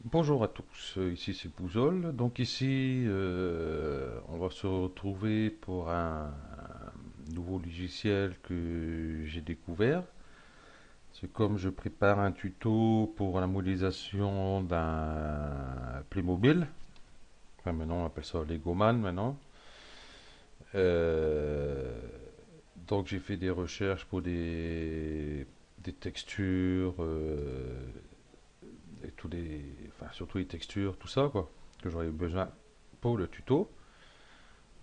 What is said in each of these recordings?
Bonjour à tous, ici c'est Bouzol. Donc ici, on va se retrouver pour un nouveau logiciel que j'ai découvert. C'est comme je prépare un tuto pour la modélisation d'un Playmobil. Enfin, maintenant on appelle ça Legoman maintenant. Euh, donc j'ai fait des recherches pour des textures, et enfin, surtout les textures, tout ça quoi, que j'aurais besoin pour le tuto.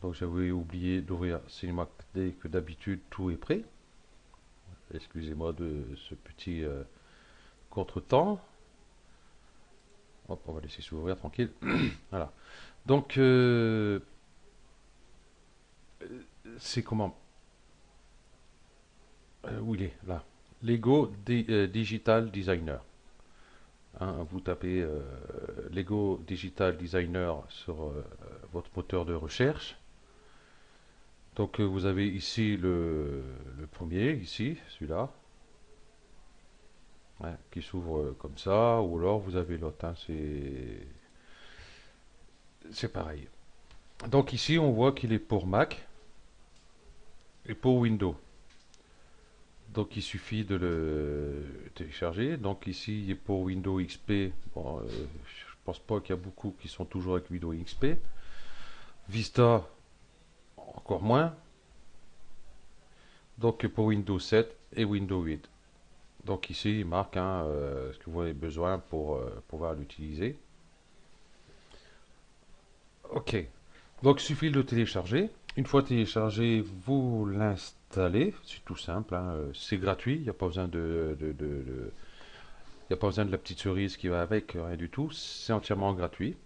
Donc j'avais oublié d'ouvrir Cinema 4D que d'habitude tout est prêt. Excusez-moi de ce petit contretemps. Hop, on va laisser s'ouvrir tranquille. Voilà. Donc c'est comment où il est là. Lego Digital Designer. Hein, vous tapez Lego Digital Designer sur votre moteur de recherche. Donc vous avez ici le premier, ici, celui-là, hein, qui s'ouvre comme ça, ou alors vous avez l'autre, hein, c'est pareil. Donc ici on voit qu'il est pour Mac et pour Windows. Donc il suffit de le télécharger. Donc ici il est pour Windows XP. Bon, je pense pas qu'il y a beaucoup qui sont toujours avec Windows XP. Vista encore moins. Donc pour Windows 7 et Windows 8. Donc ici il marque hein, ce que vous avez besoin pour pouvoir l'utiliser. Ok. Donc il suffit de le télécharger. Une fois téléchargé, vous l'installez. C'est tout simple, hein. C'est gratuit. Il n'y a pas besoin il y a pas besoin de la petite cerise qui va avec, rien du tout. C'est entièrement gratuit.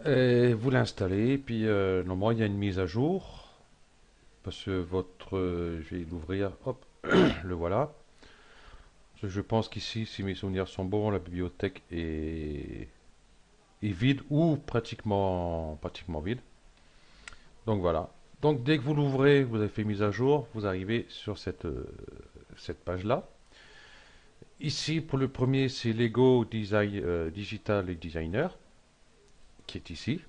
Et vous l'installez, puis normalement il y a une mise à jour. Parce que je vais l'ouvrir, hop, le voilà. Je pense qu'ici, si mes souvenirs sont bons, la bibliothèque est vide ou pratiquement vide. Donc voilà. Donc dès que vous l'ouvrez, vous avez fait mise à jour, vous arrivez sur cette page-là. Ici, pour le premier, c'est Lego Digital et Designer, qui est ici.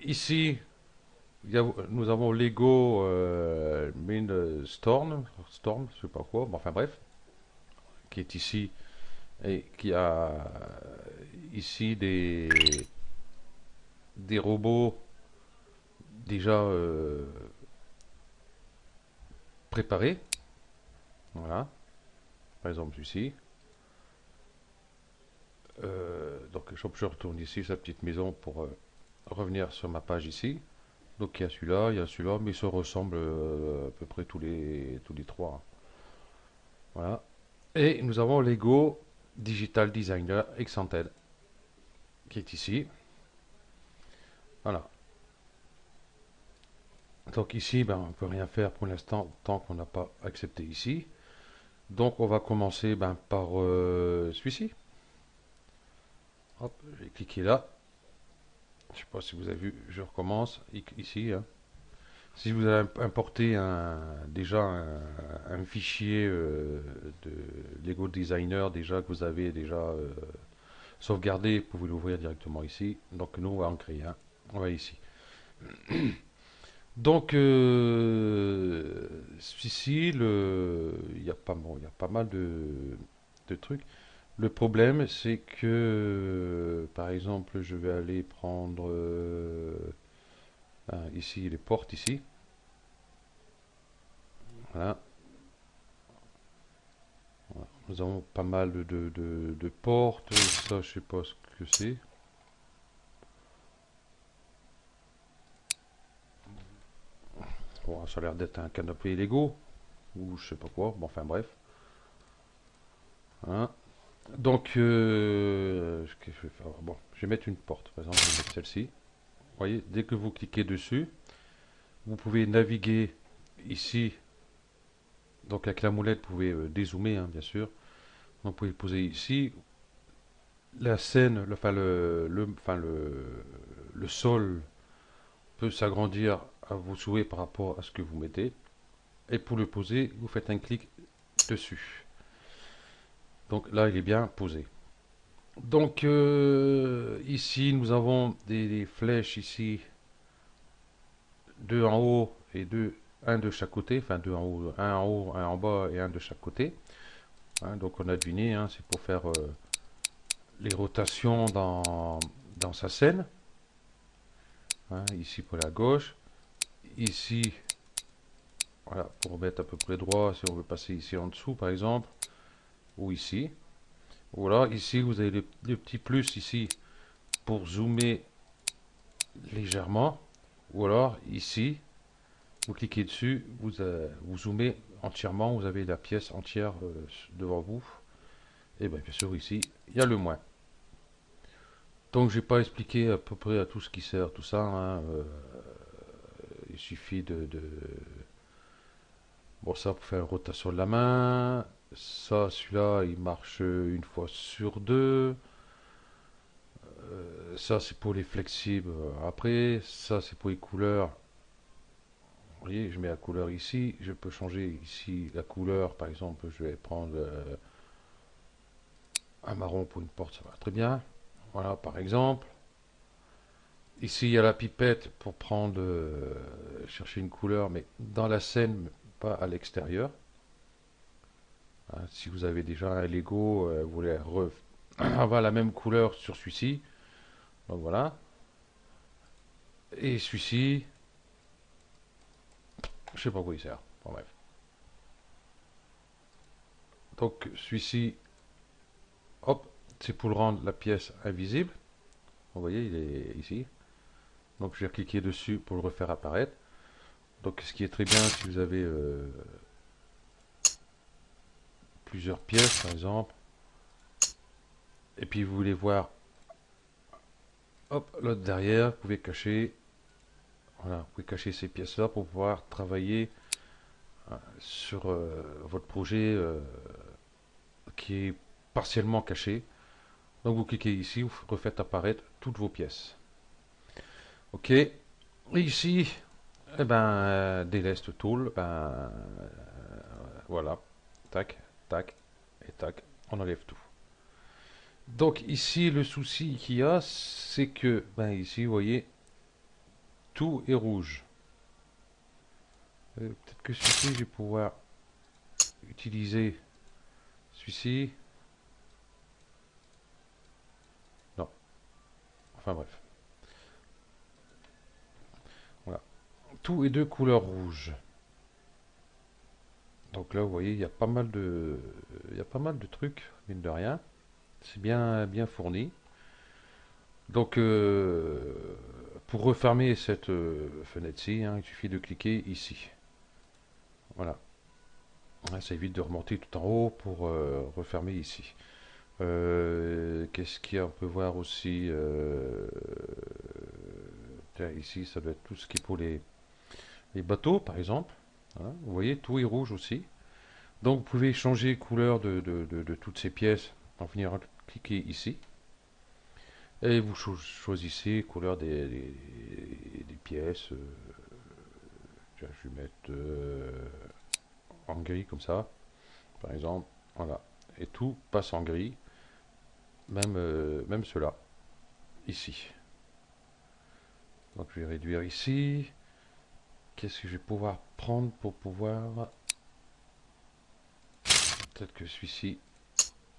Ici, nous avons Lego Storm, je sais pas quoi, bon, enfin bref, qui est ici et qui a ici des robots déjà préparés. Voilà, par exemple ici. Donc je retourne ici, sa petite maison, pour revenir sur ma page ici. Donc il y a celui-là, mais ils se ressemblent à peu près tous les trois. Voilà. Et nous avons Lego Digital Designer Excentel, qui est ici. Voilà. Donc ici, ben, on ne peut rien faire pour l'instant tant qu'on n'a pas accepté ici. Donc on va commencer ben, par celui-ci. Hop, je vais cliquer là. Je ne sais pas si vous avez vu, je recommence ici, hein. Si vous avez importé déjà un fichier de Lego Designer déjà que vous avez déjà sauvegardé, vous pouvez l'ouvrir directement ici. Donc nous on va en créer un. On va ici. Donc ici il y a pas mal de trucs. Le problème c'est que par exemple je vais aller prendre ici les portes ici. Voilà. Voilà. Nous avons pas mal de portes. Ça, je sais pas ce que c'est. Bon, ça a l'air d'être un canapé Lego. Ou je sais pas quoi. Bon, enfin bref. Hein. Donc, qu'est-ce que je vais faire? Bon, je vais mettre une porte. Par exemple, je vais mettre celle-ci. Vous voyez, dès que vous cliquez dessus, vous pouvez naviguer ici. Donc, avec la moulette, vous pouvez dézoomer, hein, bien sûr. Donc, vous pouvez poser ici. la scène, le sol peut s'agrandir à vos souhaits par rapport à ce que vous mettez. Et pour le poser, vous faites un clic dessus. Donc là, il est bien posé. Donc ici, nous avons des flèches ici, deux en haut et deux, un de chaque côté, enfin deux en haut, un en bas et un de chaque côté. Hein, donc on a deviné, hein, c'est pour faire les rotations dans sa scène. Hein, ici pour la gauche, ici, voilà, pour mettre à peu près droit, si on veut passer ici en dessous par exemple, ou ici. Voilà, ici vous avez le petit plus ici pour zoomer légèrement, ou alors ici, vous cliquez dessus, vous zoomez entièrement, vous avez la pièce entière devant vous. Et bien sûr ici, il y a le moins. Donc j'ai pas expliqué à peu près à tout ce qui sert, tout ça. Hein, il suffit bon, ça pour faire une rotation de la main. Ça, celui-là, il marche une fois sur deux. Ça, c'est pour les flexibles. Après, ça, c'est pour les couleurs. Vous voyez, je mets la couleur ici. Je peux changer ici la couleur. Par exemple, je vais prendre un marron pour une porte. Ça va très bien. Voilà, par exemple. Ici, il y a la pipette pour prendre, chercher une couleur, mais dans la scène, pas à l'extérieur. Hein, si vous avez déjà un Lego, vous voulez avoir la même couleur sur celui-ci. Donc voilà. Et celui-ci, je sais pas quoi il sert. Bon, bref. Donc celui-ci, hop, c'est pour le rendre la pièce invisible. Vous voyez, il est ici. Donc je vais cliquer dessus pour le refaire apparaître. Donc ce qui est très bien si vous avez plusieurs pièces par exemple, et puis vous voulez voir, hop, l'autre derrière, vous pouvez cacher, voilà, vous pouvez cacher ces pièces-là pour pouvoir travailler sur votre projet qui est partiellement caché. Donc vous cliquez ici, vous refaites apparaître toutes vos pièces. Ok. Et ici, eh ben, Deleste Tool, ben, voilà, tac, tac et tac, on enlève tout. Donc ici, le souci qu'il y a, c'est que, ben ici, vous voyez, tout est rouge. Peut-être que celui-ci, je vais pouvoir utiliser celui-ci. Non, enfin bref. Voilà. Tout est de couleur rouge. Donc là, vous voyez, il y a pas mal de trucs, mine de rien. C'est bien, bien fourni. Donc, pour refermer cette fenêtre-ci, hein, il suffit de cliquer ici. Voilà. Ouais, ça évite de remonter tout en haut pour refermer ici. Qu'est-ce qu'il y a? On peut voir aussi. Tiens, ici, ça doit être tout ce qui est pour les bateaux, par exemple. Voilà. Vous voyez, tout est rouge aussi. Donc, vous pouvez changer couleur de toutes ces pièces en venir cliquer ici. Et vous choisissez couleur des pièces. Tiens, je vais mettre en gris comme ça, par exemple. Voilà. Et tout passe en gris. Même cela, ici. Donc je vais réduire ici. Qu'est-ce que je vais pouvoir prendre pour pouvoir... Peut-être que celui-ci,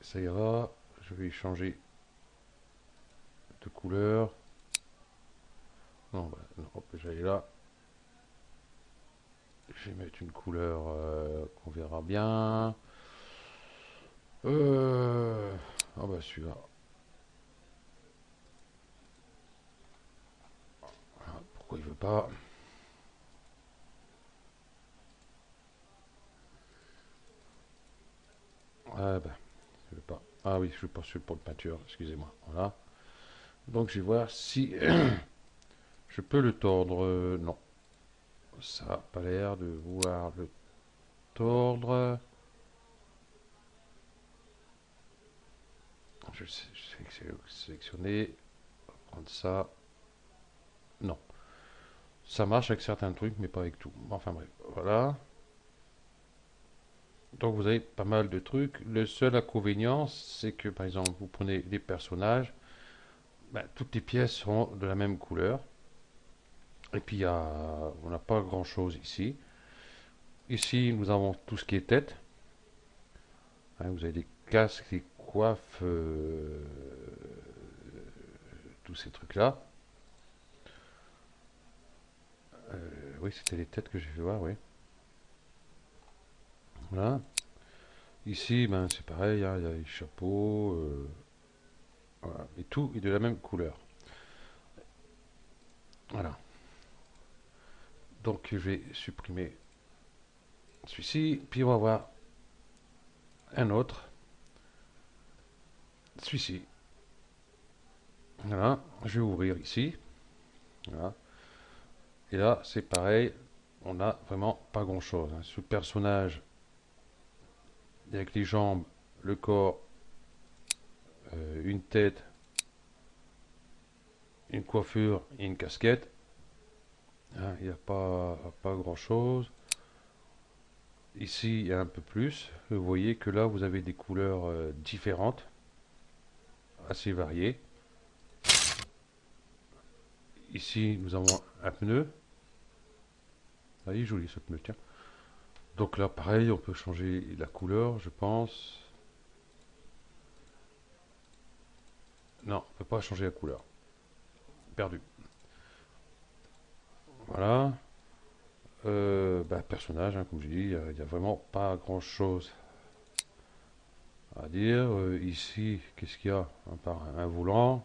ça ira. Je vais changer de couleur. Non, bah, non, hop, j'allais là. Je vais mettre une couleur qu'on verra bien. Ah bah celui-là. Ah, pourquoi il veut pas? Ah bah, il veut pas. Ah oui, je suis pas sur le pot de peinture, excusez-moi. Voilà. Donc je vais voir si je peux le tordre. Non, ça n'a pas l'air de vouloir le tordre. Je vais sélectionner, prendre ça. Non, ça marche avec certains trucs, mais pas avec tout. Enfin bref, voilà. Donc vous avez pas mal de trucs. Le seul inconvénient, c'est que par exemple, vous prenez les personnages, ben, toutes les pièces seront de la même couleur. Et puis on n'a pas grand chose ici. Ici, nous avons tout ce qui est tête. Hein, vous avez des casques, des coiffes, tous ces trucs-là. Oui, c'était les têtes que j'ai fait voir, oui. Voilà. Ici, ben, c'est pareil, hein, il y a les chapeaux. Voilà. Et tout est de la même couleur. Voilà. Donc, je vais supprimer celui-ci. Puis, on va voir un autre. Celui-ci. Voilà. Je vais ouvrir ici. Voilà. Et là, c'est pareil. On n'a vraiment pas grand-chose. Hein. Ce personnage, avec les jambes, le corps, une tête, une coiffure et une casquette. Hein, il n'y a pas grand-chose. Ici, il y a un peu plus. Vous voyez que là, vous avez des couleurs différentes, assez variées. Ici, nous avons un pneu. Ah, il est joli ce pneu, tiens. Donc là, pareil, on peut changer la couleur, je pense. Non, on ne peut pas changer la couleur. Perdu. Voilà. Bah, personnage, hein, comme je dis, il n'y a vraiment pas grand-chose à dire. Ici, qu'est-ce qu'il y a? À part un volant.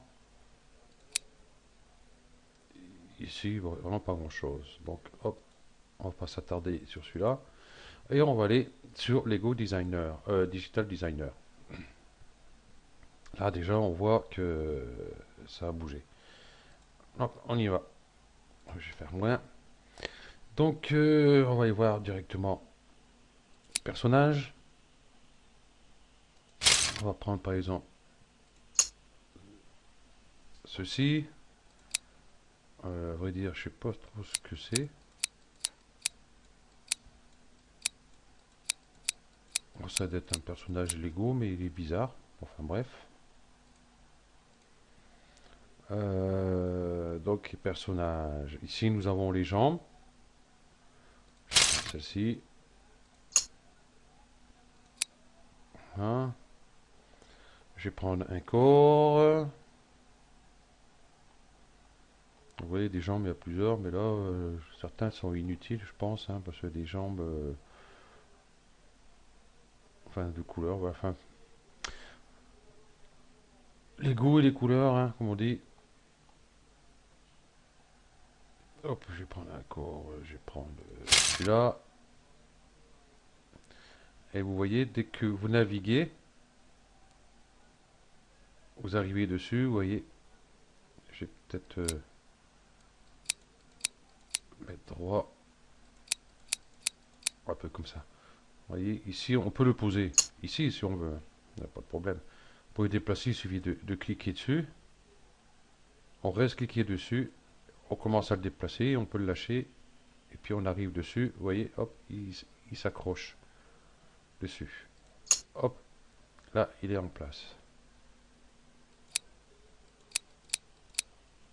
Ici, vraiment pas grand-chose. Donc, hop, on va pas s'attarder sur celui-là. Et on va aller sur Lego Designer, Digital Designer. Là, déjà, on voit que ça a bougé. Donc, on y va. Je vais faire moins. Donc, on va y voir directement personnage. On va prendre par exemple ceci. À vrai dire, je sais pas trop ce que c'est. Ça doit être un personnage Lego, mais il est bizarre. Enfin bref. Donc, personnage. Ici, nous avons les jambes. Celle-ci. Hein. Je vais prendre un corps. Vous voyez, des jambes, il y a plusieurs, mais là, certains sont inutiles, je pense, hein, parce que des jambes, enfin, de couleurs, ouais, enfin, les goûts et les couleurs, hein, comme on dit. Hop, je vais prendre un corps, je vais prendre celui-là. Et vous voyez, dès que vous naviguez, vous arrivez dessus, vous voyez, je vais peut-être mettre droit, un peu comme ça. Vous voyez, ici, on peut le poser. Ici, si on veut, il n'y a pas de problème. Pour le déplacer, il suffit de cliquer dessus. On reste cliqué dessus. On commence à le déplacer, on peut le lâcher. Et puis on arrive dessus. Vous voyez, hop, il s'accroche dessus. Hop, là, il est en place.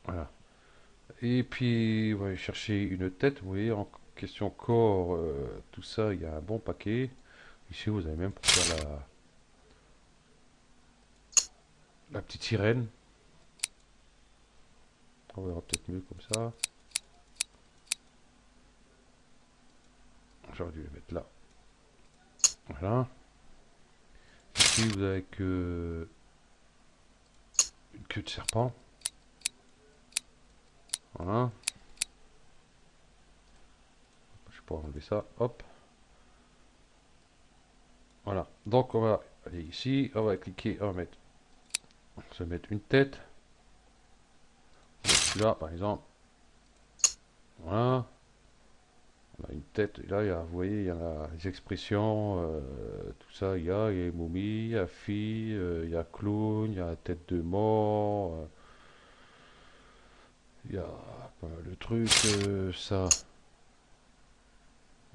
Voilà. Et puis, on va chercher une tête. Vous voyez, en question corps, tout ça, il y a un bon paquet. Ici, vous avez même pour faire la petite sirène. On verra peut-être mieux comme ça. J'aurais dû le mettre là. Voilà. Ici, vous avez que une queue de serpent. Voilà. Je peux enlever ça. Hop. Voilà. Donc, on va aller ici. On va cliquer. On va se mettre une tête. Là, par exemple. Voilà. On a une tête, et là, vous voyez, il y a les expressions, tout ça, il y a momie, il y a fille, il y a clown, il y a tête de mort, il y a pas mal de trucs, ça,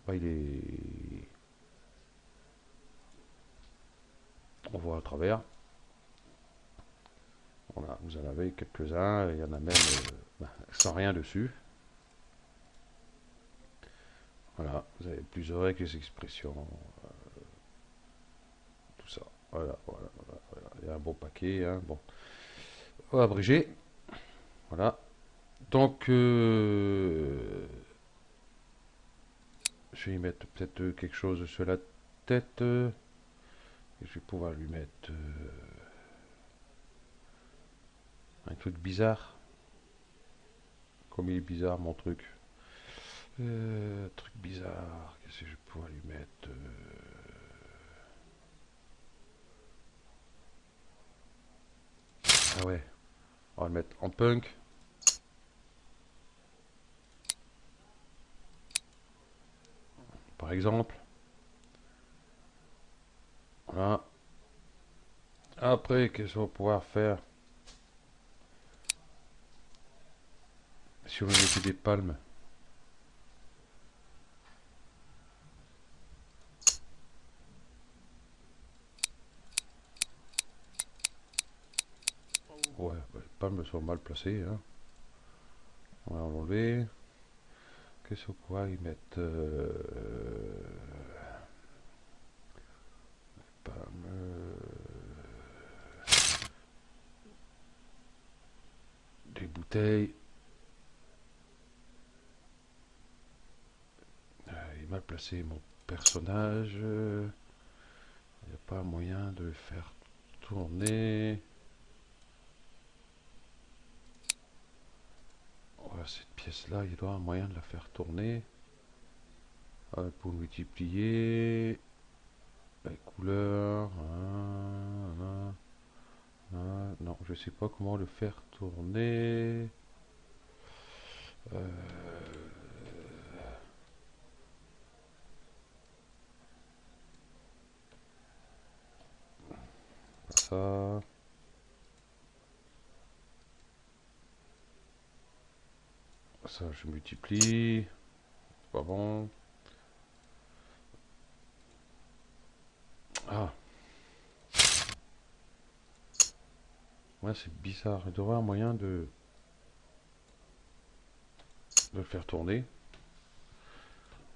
bah, on voit à travers. Voilà, vous en avez quelques-uns, il y en a même bah, sans rien dessus. Voilà, vous avez plusieurs règles, les expressions, tout ça. Voilà, voilà, voilà, voilà. Il y a un bon paquet, hein. Bon, on va abréger. Voilà. Donc, je vais y mettre peut-être quelque chose sur la tête. Et je vais pouvoir lui mettre un truc bizarre. Comme il est bizarre mon truc. Truc bizarre. Qu'est-ce que je vais pouvoir lui mettre Ah ouais. On va le mettre en punk. Par exemple. Voilà. Après, qu'est-ce qu'on va pouvoir faire si on lui mettait des palmes? Ouais, bah, les palmes sont mal placées, hein. On va l'enlever. Qu'est-ce qu'on pourra y mettre palmes, des bouteilles. Il est mal placé mon personnage. Il n'y a pas moyen de le faire tourner. Voilà, cette pièce-là, il doit y avoir moyen de la faire tourner. Pour multiplier les couleurs. Non, je sais pas comment le faire tourner. Euh, ça. Ça, je multiplie. C'est pas bon. Ah, ouais, c'est bizarre. Il devrait y avoir moyen de le faire tourner.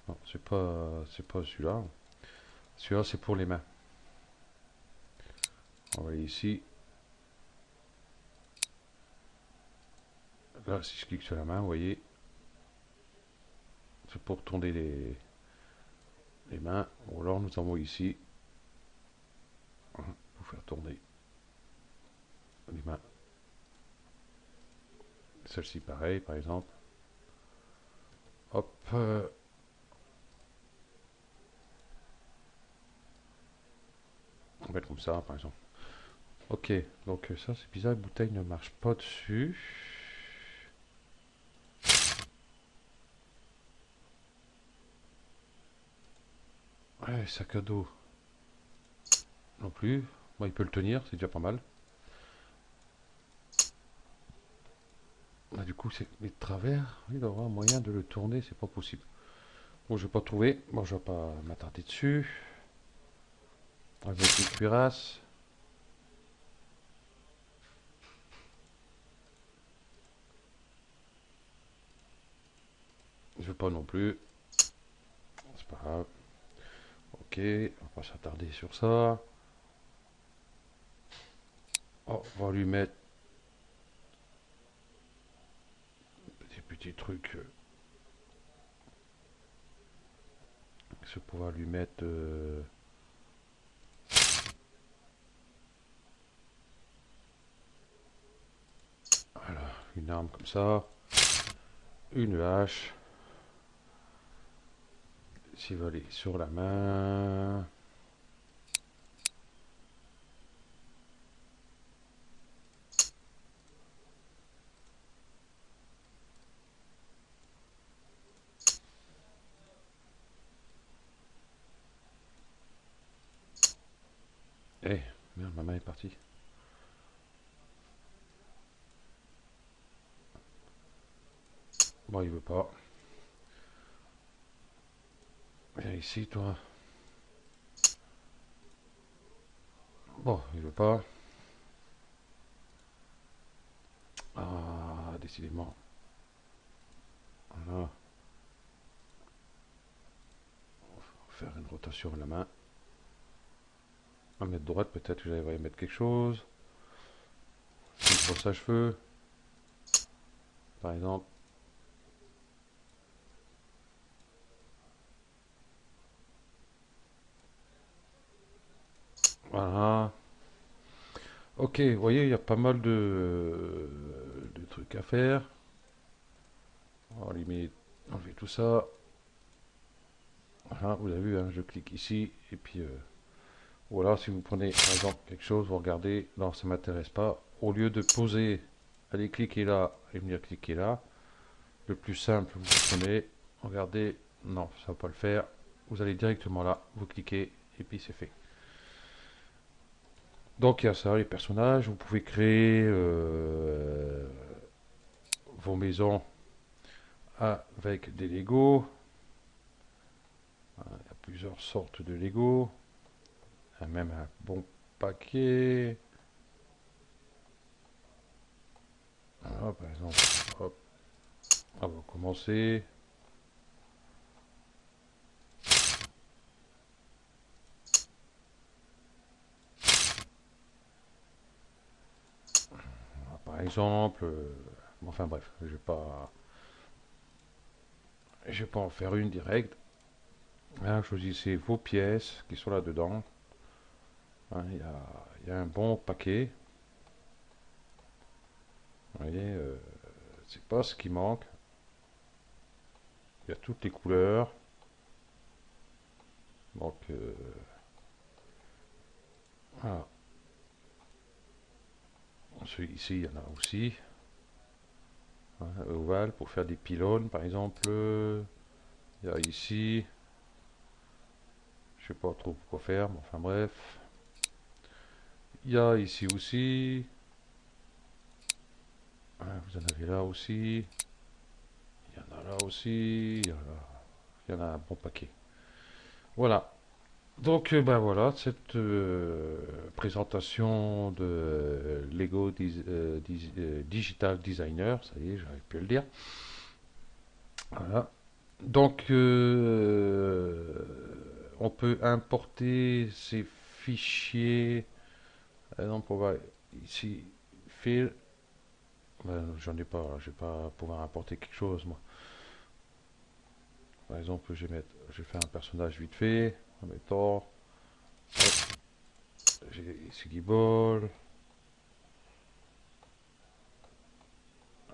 Non, c'est pas celui-là. Celui-là, c'est pour les mains. On va aller ici. Là, si je clique sur la main, vous voyez, c'est pour tourner les mains. Bon, alors nous avons ici, pour faire tourner les mains. Celle-ci, pareil, par exemple. Hop. On va mettre comme ça, par exemple. Ok, donc ça, c'est bizarre, la bouteille ne marche pas dessus. Ouais, sac à dos non plus. Bon, il peut le tenir, c'est déjà pas mal. Ah, du coup, c'est les travers. Il doit y avoir un moyen de le tourner, c'est pas possible. Bon, je vais pas trouver. Bon, je vais pas m'attarder dessus. Avec une cuirasse. Je veux pas non plus. C'est pas grave. Ok, on va pas s'attarder sur ça. Oh, on va lui mettre des petits trucs. Je vais pouvoir lui mettre. Voilà, une arme comme ça. Une hache. S'il va aller sur la main. Merde, ma main est partie. Bon, il veut pas. Viens ici, toi. Bon, il veut pas. Ah, décidément. Voilà. Faire une rotation à la main. On va mettre droite, peut-être que j'allais mettre quelque chose. Une brosse à cheveux, par exemple. Voilà. Ok, vous voyez, il y a pas mal de trucs à faire. On va limite enlever tout ça. Voilà, vous avez vu, hein, je clique ici. Et puis, voilà, si vous prenez par exemple quelque chose, vous regardez, non, ça m'intéresse pas. Au lieu de poser, allez cliquer là et venir cliquer là, le plus simple, vous prenez, regardez, non, ça va pas le faire. Vous allez directement là, vous cliquez et puis c'est fait. Donc il y a ça, les personnages. Vous pouvez créer vos maisons avec des Lego. Il y a plusieurs sortes de Lego. Il y a même un bon paquet. Voilà, par exemple, hop, on va commencer. Voilà, par exemple, enfin bref, je vais pas en faire une directe. Hein, choisissez vos pièces qui sont là-dedans. Hein, il y a un bon paquet. Vous voyez, c'est pas ce qui manque. Il y a toutes les couleurs. Donc, voilà. Ici, il y en a aussi. Hein, ovale pour faire des pylônes, par exemple. Il y a ici. Je sais pas trop quoi faire, mais enfin bref. Il y a ici aussi. Hein, vous en avez là aussi. Il y en a là aussi. Il y en a un bon paquet. Voilà. Donc, ben voilà, cette présentation de Lego Digital Designer, ça y est, j'arrive plus à le dire. Voilà. Donc, on peut importer ces fichiers. Par exemple, on va ici, file. Ben, j'en ai pas, je vais pas pouvoir importer quelque chose, moi. Par exemple, je vais faire un personnage vite fait, en mettant, hop, j'ai ici Guibol.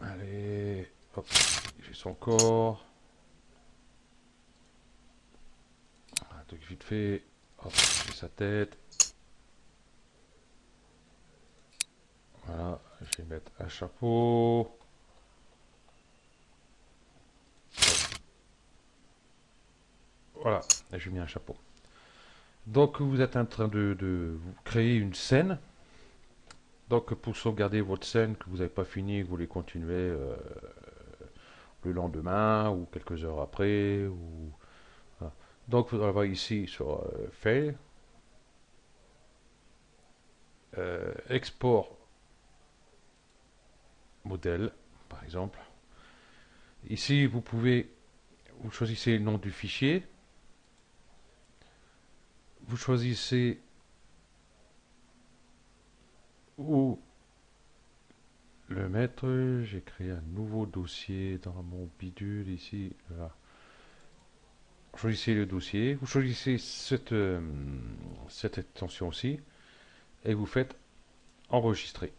Allez, hop, j'ai son corps. Un truc vite fait, hop, j'ai sa tête. Voilà, je vais mettre un chapeau. Voilà, et j'ai mis un chapeau. Donc vous êtes en train de vous créer une scène. Donc pour sauvegarder votre scène que vous n'avez pas fini, que vous voulez continuer le lendemain ou quelques heures après. Voilà. Donc vous allez voir ici sur Fail, Export modèle par exemple. Ici vous choisissez le nom du fichier, vous choisissez où le mettre. J'ai créé un nouveau dossier dans mon bidule ici. Voilà. Choisissez le dossier, vous choisissez cette extension aussi et vous faites enregistrer.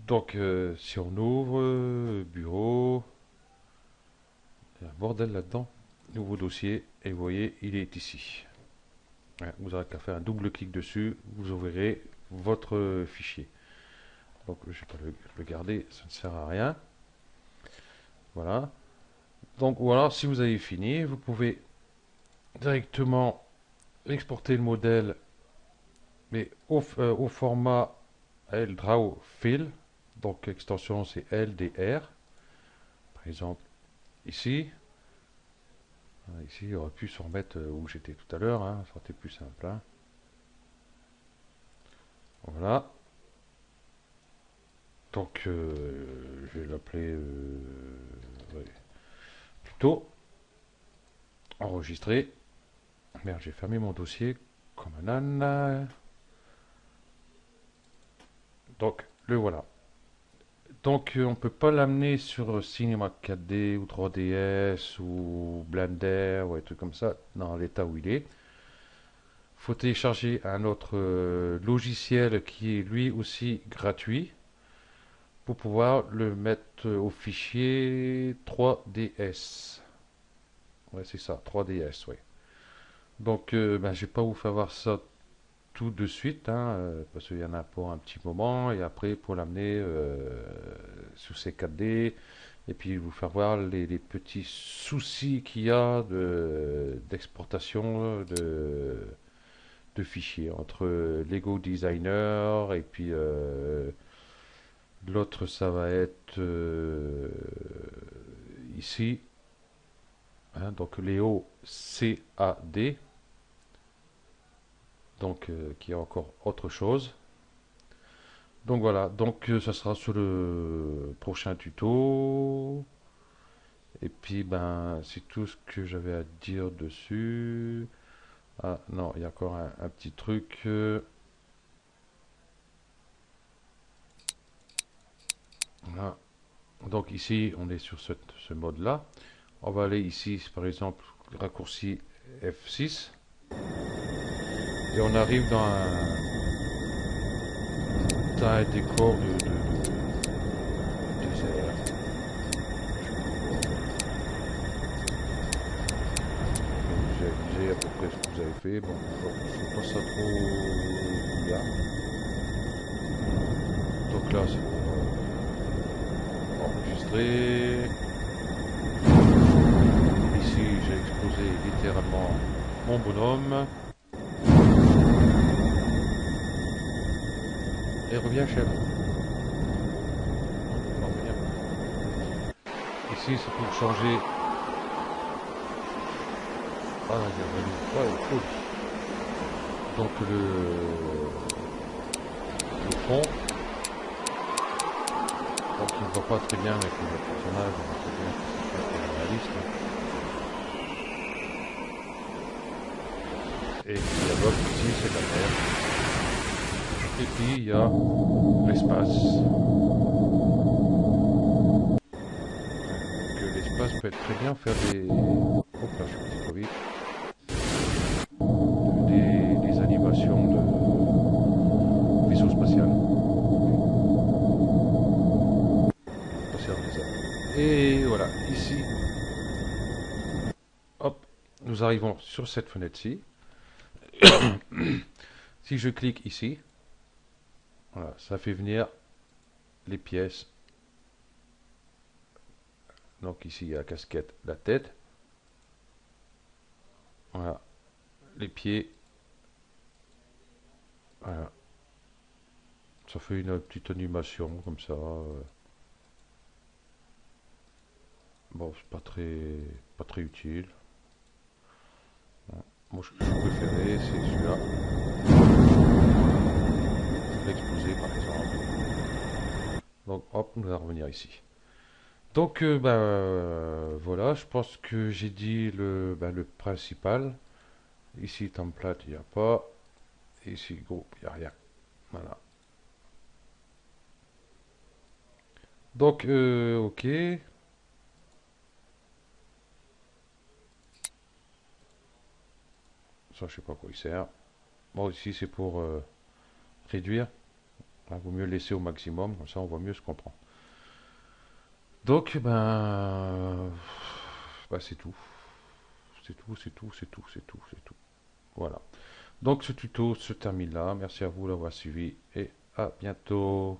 Donc si on ouvre bureau, il y a un bordel là-dedans, nouveau dossier et vous voyez il est ici. Ouais, vous n'aurez qu'à faire un double clic dessus, vous ouvrirez votre fichier. Donc je ne vais pas le garder, ça ne sert à rien. Voilà. Donc voilà, si vous avez fini, vous pouvez directement exporter le modèle, mais au format LDRAW Fill, donc extension c'est LDR, par exemple ici. Ici, il aurait pu se remettre où j'étais tout à l'heure, hein, ça aurait été plus simple. Hein. Voilà. Donc, je vais l'appeler ouais, plutôt enregistrer. Merde, j'ai fermé mon dossier comme un âne. Donc, le voilà. Donc, on ne peut pas l'amener sur Cinema 4D ou 3DS ou Blender ou des trucs comme ça dans l'état où il est. Il faut télécharger un autre logiciel qui est lui aussi gratuit pour pouvoir le mettre au fichier 3DS. Ouais, c'est ça, 3DS, ouais. Donc, ben, je vais pas vous faire voir ça tout de suite, hein, parce qu'il y en a pour un petit moment, et après pour l'amener sous ces 4D, et puis vous faire voir les petits soucis qu'il y a d'exportation de fichiers entre Lego Designer et puis l'autre ça va être ici, hein, donc Léo CAD, donc qui est encore autre chose. Donc voilà, donc ça sera sur le prochain tuto. Et puis ben c'est tout ce que j'avais à dire dessus. Ah non, il y a encore un petit truc. Voilà. Donc ici on est sur ce mode là. On va aller ici par exemple raccourci F6 et on arrive dans un décor de désert. J'ai avisé à peu près ce que vous avez fait. Bon, je ne fais pas ça trop bien. Donc là, c'est pour enregistrer. Ici, j'ai exposé littéralement mon bonhomme. Et reviens, chef. On va revenir. Ici, c'est pour changer. Ah, il est revenu. Ouais, cool. Donc le fond. Donc il ne voit pas très bien avec le personnage, on voit très bien que c'est pas réaliste. Et puis la box ici c'est la mer. Et puis il y a l'espace. Donc l'espace peut être très bien faire des. Hop là, je suis parti trop vite. Des animations de vaisseau spatial. Et voilà, ici, hop, nous arrivons sur cette fenêtre-ci. Si je clique ici, voilà, ça fait venir les pièces. Donc ici, il y a la casquette, la tête. Voilà, les pieds. Voilà. Ça fait une petite animation comme ça. Bon, c'est pas très utile. Bon, moi, je préférais, c'est celui-là. L'exposer, par exemple. Donc, hop, on va revenir ici. Donc, voilà, je pense que j'ai dit le principal. Ici, template, il n'y a pas. Ici, groupe, il n'y a rien. Voilà. Donc, ok. Ça, je sais pas à quoi il sert. Bon, ici, c'est pour réduire. Il vaut mieux laisser au maximum, comme ça, on voit mieux ce qu'on prend. Donc, c'est tout. C'est tout, c'est tout, c'est tout, c'est tout, c'est tout. Voilà. Donc, ce tuto se termine là. Merci à vous d'avoir suivi et à bientôt.